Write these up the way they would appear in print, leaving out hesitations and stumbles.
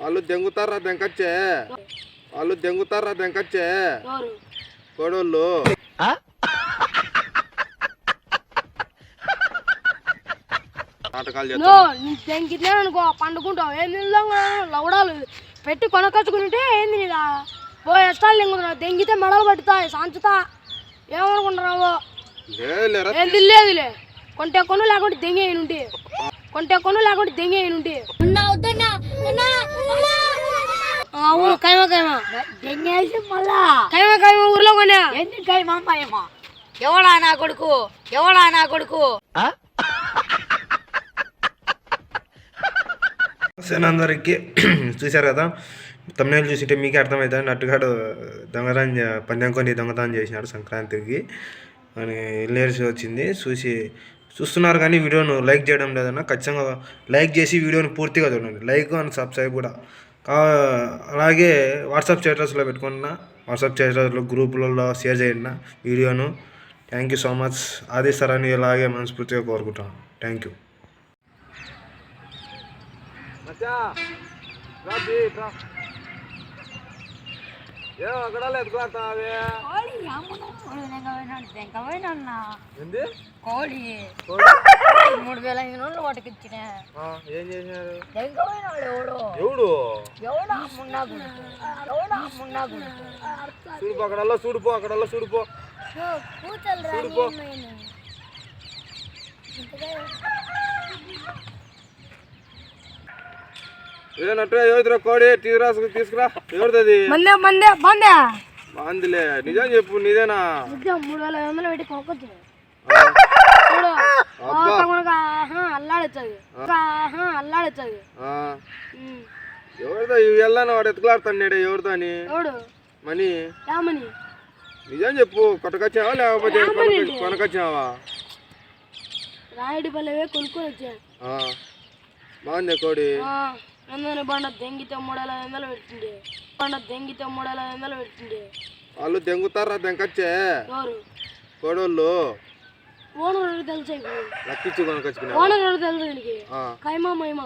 వాళ్ళు దెంగుతారా దెంకచ్చే కోడోళ్ళు నాటకాలు అనుకో పండుకుంటావు ఏంది లవడాలు పెట్టి కొనకొచ్చుకుంటే ఏంది నీదా ఓ ఎష్టాలు లింగుతున్నావు దెంగితే మెడలు పట్టుతాయి సాంచుతా ఏమనుకుంటున్నావు ఏంది లేదులే కొంటే కొను లేకుంటే దెంగేయనుంటి అవును కైమా దెంగేసి మళ్ళా కైమా ఊర్లో కొన్నా ఎందుకు కైమా ఎవడా నా కొడుకు అందరికి చూశారు కదా తమ్ముళ్ళు చూసింటే మీకే అర్థమవుతుంది నట్టుగాడు పందెం కొని దొంగతనం చేసినాడు సంక్రాంతికి అని వెళ్ళేసి వచ్చింది చూస్తున్నారు కానీ వీడియోను లైక్ చేయడం లేదన్నా ఖచ్చితంగా లైక్ చేసి వీడియోని పూర్తిగా చూడండి లైక్ అండ్ సబ్స్క్రైబ్ కూడా అలాగే వాట్సాప్ స్టేటస్లో పెట్టుకున్న వాట్సాప్ స్టేటస్లో గ్రూపులలో షేర్ చేయండి వీడియోను థ్యాంక్ యూ సో మచ్ ఆదిస్తారని ఇలాగే మనస్ఫూర్తిగా కోరుకుంటాను థ్యాంక్ యూ కోడి 3,500 వాటికిచ్చిన ఏం చేసినారు చూడుపో అక్కడల్లా చూడుపో ఏదన్నట్టు ఎవరిదిరా కోడి తీసుకురా ఎవరిది బాందిలే నిజం చెప్పు నీదేనా 3,500 పెట్టి కొనుక్కొచ్చు అల్లాడొచ్చది ఎవరిదో వెళ్ళాను వాడు ఎత్తుకులాడుతాడు ఎవరితో అని మనీ నిజం చెప్పు కొట్టకొచ్చావా లేకపోతే కొనకొచ్చావా రాయుడి పల్లెవే కొనుక్కొని వచ్చా బాగుంది కోడి బండ దెంగితే 3,500 పెట్టిండే వాళ్ళు దెంగుతారా దెంకచ్చే కోడోళ్ళు ఓనర్ తెలుసు లక్కిచ్చి కొనుకొచ్చుకున్నా ఓనర్ తెలుసు దీనికి కైమా మైమా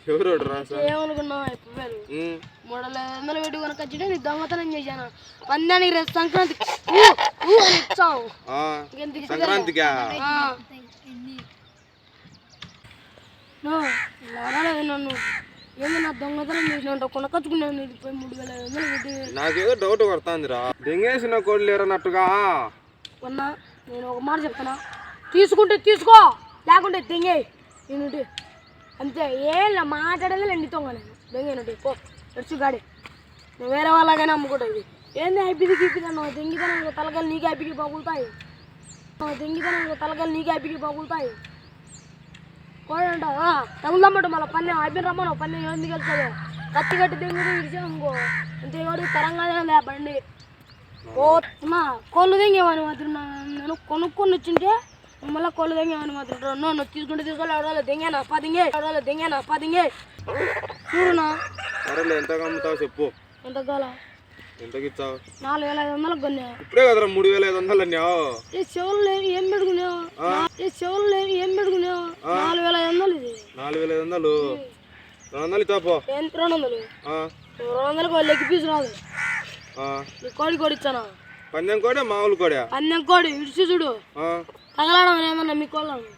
ఎవరు ఏమనుకున్నావు అయిపోయారు 3,500 పెట్టి కొనుకొచ్చింటే నీ దొంగతనం చేశాను పందానికి రేపు సంక్రాంతికి నన్ను ఏమన్నా దొంగతనం చేసినా కొనకొచ్చుకున్నాను 3,500 పెట్టి నాకేదో డౌట్ కొడుతుందిరా దెంగేసిన కోడి లేరన్నట్టుగా కొన్నా నేను ఒక మాట చెప్తానా తీసుకుంటే తీసుకో లేకుంటే దెంగే నేను అంతే ఏం మాట్లాడేది ఎండితోగా నేను దెంగేనండి పో ఎడుచు గాడి నువ్వు వేరే వాళ్ళకైనా అమ్ముకుంటావు ఏంది అయిపోయింది గీపిదాను దెంగితనం తలకాయలు నీకే అయిపోయి పగులుతాయి కోడంట తగులుదమ్మట మళ్ళీ పన్నె అయిపోయిన రమ్మను పన్నె ఎందుకు వెళ్తుంది కత్తి కట్టి దెంగుతూ ఇడిచా అనుకో అంతే ఎవరు తెలంగాణ లే బండి పోతున్నా కోళ్ళు దెంగేవాని మాత్రం నేను కొనుక్కొని వచ్చింటే మళ్ళీ కోళ్ళు దెంగేవాని మాత్రం నువ్వు తీసుకుంటే తీసుకోవాలి ఎవడాలి దెంగానా పదింగే చూడునా ఎంత అమ్ముతావు చెప్పు ఎంత కాల ఎంతకి ఇచ్చావు 4,500 కొన్నా ఇప్పుడే కదరా 3,500 అన్నావు ఈ చెవులు ఏం పెట్టుకున్నావు 4,500 ఇది 4,500 200 ఇస్తాపో 200 లెగ్ పీస్ రాదు కోడి ఇచ్చానా పందెం కోడి మామూలు కోడి ఇడిచి చూడు తగలడం ఏమన్నా మీ కోళ్ళను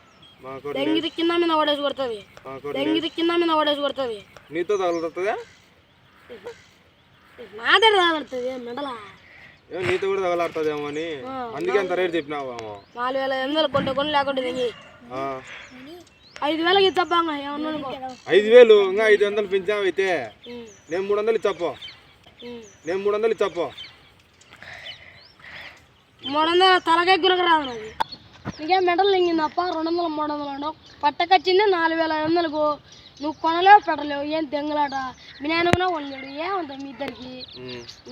దెంగితే కింద మీద పడేసి కొడుతుంది నీతో తగులుతుందా నాదే తగలుతుంది మెడలా నీతో కూడా తగలాడుతుందేమో అని అందుకే అంత రేట్ చెప్పినావు 4,500 కొన్ని లేకుంటే దెంగి 5,000 ఇచ్చబ్బా ఏమన్నా 5,000 ఇంకా 500 పెంచావు అయితే నేను 300 ఇచ్చాపో 300 తలకెగ్గులకు రాదు నాది నీకేం మెడలు లింగిందప్ప 200-300 పట్టకొచ్చింది 4,500కు నువ్వు కొనలేవు పెట్టలేవు ఏం తెంగలాట మీ నాయన కొనలేడు ఏముంటుంది మీ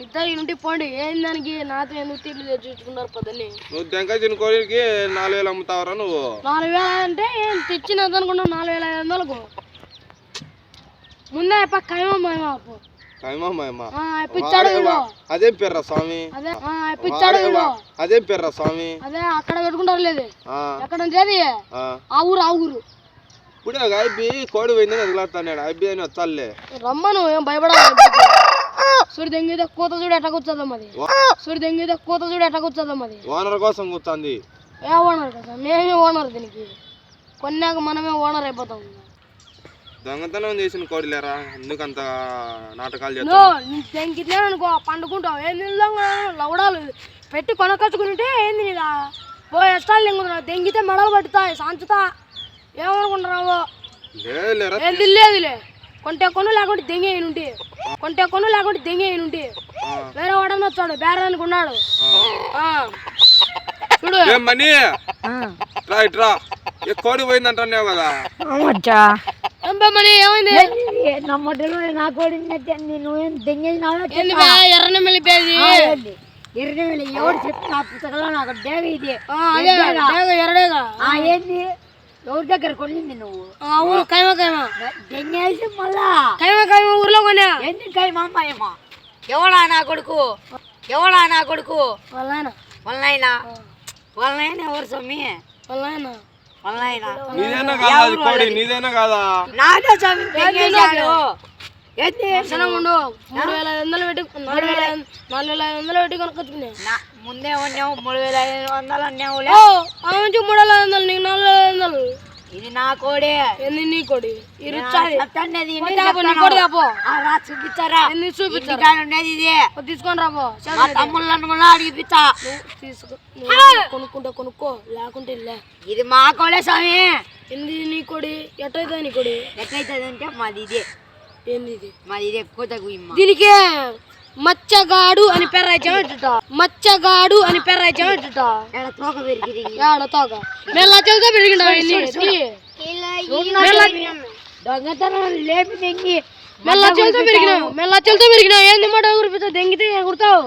ఇద్దరికి నుండి పోండి ఏం దానికి నాతో ఎందుకు తీర్లు తెచ్చుకుంటారు పొద్దున్నే నువ్వు తెంకాయ కోడికి 4,000 అమ్ముతావరా నువ్వు 4,000 అంటే ఏం తెచ్చినది అనుకున్నావు 4,500కు ముందే అదే పేర్రా స్వామి అదే అక్కడ పెట్టుకుంటారు లేదు ఎక్కడ ఆ ఊరు ఇప్పుడే అయిపోయి కోడి పోయిందని ఎదుగులాడుతున్నాడు అయిపోయి అని వచ్చాలే రమ్మను ఏం భయపడాలి సూర్య దెంగితే కూత చూడు ఎట్లా కూర్చోదాం అది సూర్య దెంగితే కూత చూడు ఎట్లా కూర్చోదాం అది ఓనర్ కోసం కూర్చోంది ఏ ఓనర్ కదా మేమే ఓనర్ దీనికి కొన్నాక మనమే ఓనర్ అయిపోతాం దొంగతనం చేసిన కోడి లేరా ఎందుకంత నాటకాలు దెంగితే అనుకో పండుకుంటావు ఏంది లవడాలు పెట్టి కొనకొచ్చుకుంటే ఏంది నీదా ఓ ఎష్టాలు లింగుతున్నావు దెంగితే మెడలు పట్టుతాయి సాంచుతా ఏమనుకుంటున్నావు ఏంది లేదులే కొంటే కొను లేకుంటే దెంగేయనుంటి కొంటే కొను లేకుంటే దెంగేయనుంటి వేరే వాడని వచ్చాడు బేరానికి ఉన్నాడు చూడు ఇట్రా కోడి పోయిందంటున్నావు కదా మనీ ఏమైంది నా కోడి నువ్వేం దెంగేసినావు ఎర్రని మెలిపేది ఎర్రని ఎవరు చెప్పి నా పుస్తకంలో నాకు డేగ ఇది ఎర్రడేగా ఏంది ఎవరి దగ్గర కొనింది నువ్వు అవును కైమా కైమా దెంగేసి మళ్ళా కైమా కైమా ఊర్లో కొన్నా ఎందుకు కైమా ఏమో ఎవడా నా కొడుకు వాళ్ళైనా ఎవరు స్వామి వాళ్ళైనా నీదేనా కాదా కోడి నీదేనా కాదా నాదే స్వామి దెంగేశాడు ఉండు 3,500 పెట్టి 4,500 పెట్టి కొనుక్కొచ్చుకునే ముందే ఉన్నావు 3,500 అన్నావు 3,500 నీకు 4,500 ఇది నా కోడే ఎన్ని నీ కొడి చూపించారా ఉండేది ఇది తీసుకొని రాబో తమ్ముళ్ళను కూడా అడిగిపిస్తా తీసుకో కొనుక్కుంటే కొనుక్కో లేకుంటే లే ఇది మా కోడే స్వామి ఎన్ని నీ కొడి ఎట్టయితే నీ కొడి ఎట్లయితుంది అంటే మాది ఇదే ఏంది ఇది మాది ఇదే కోత దీనికి మచ్చగాడు అని పెర్రాయిచామట మచ్చగాడు అని పెర్రాయిచామట తోక పెరిగి తోక మేము లచ్చలతో పెరిగినాం దొంగతనం లేపి తెంగి లచ్చలతో పెరిగినావు ఏంది మాట ఊరిపితో దెంగితే ఎగురుతావు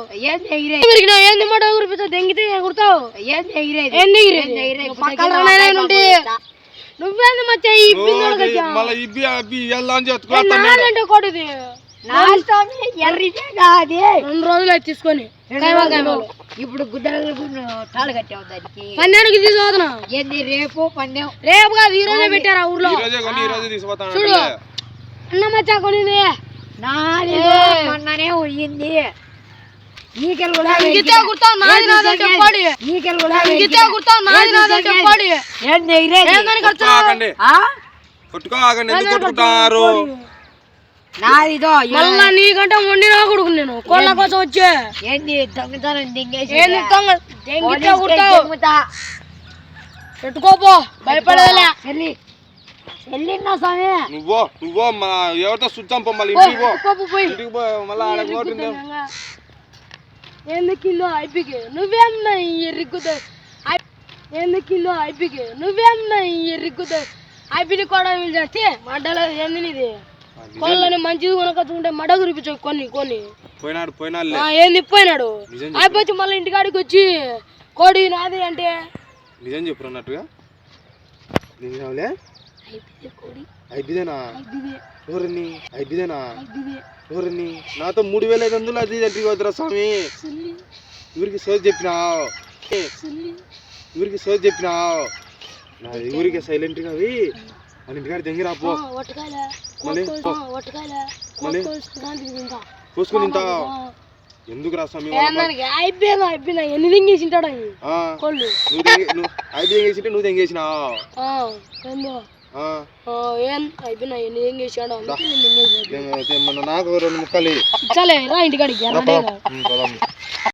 ఏంది మాట ఊరిపితో దెంగితే ఎగురుతావు నువ్వేంది మచ్చ ఇబ్బంది కొడుది 2 రోజులు తీసుకొని ఇప్పుడు గుద్దలు తాళు కట్టావు దానికి పన్నెండుకి తీసుకుపోతున్నా ఏంది రేపు పన్నెం రేపు కాదు ఈ రోజే పెట్టారా ఊర్లో చూడు అన్న మచ్చా కొనింది మొన్ననే పోయింది నాదిదో మళ్ళా నీకంటే వండినా కొడుకు నేను కోళ్ళ కోసం వచ్చే ఏంది దొంగతనం పెట్టుకోపో భయపడేలా వెళ్ళినా స్వామి నువ్వో ఎవరితో సుత్తాం మళ్ళీ ఇంటికి పో మళ్ళీ ఏంది కిలో ఐపికి నువ్వేమన్నా ఎర్రిగ్గుతావు ఏంది కిలో ఐపికి నువ్వేమన్నా ఎర్రిగ్గుతావు ఐపిని కూడా చేస్తే మడ్డలో ఏంది నీది కోళ్ళని మంచిది కొనకొచ్చుకుంటే మడ గురిపించు కొన్ని ఏంది పోయినాడు అయిపోయి మళ్ళీ ఇంటికాడికి వచ్చి కోడి నాది అంటే నిజం చెప్పు అన్నట్టుగా ఎవరిని నాతో 3,500 అది దగ్గరికి వద్దురా స్వామి ఊరికి సోది చెప్పినావు ఊరికి సైలెంట్గా అవి మన ఇంటికాడ దెంగి రాపో పోసుకుని ఇంత ఎందుకు రా స్వామి అయిపోయినా ఎన్ని దింగేసింటాడు కోళ్ళు నువ్వు దెంగేసింటే నువ్వు దెంగేసినావు ఏం అయిపోయినా ఎన్ని దింగేసాడు నాకు 2 ముక్కలు చలే రా ఇంటికాడికి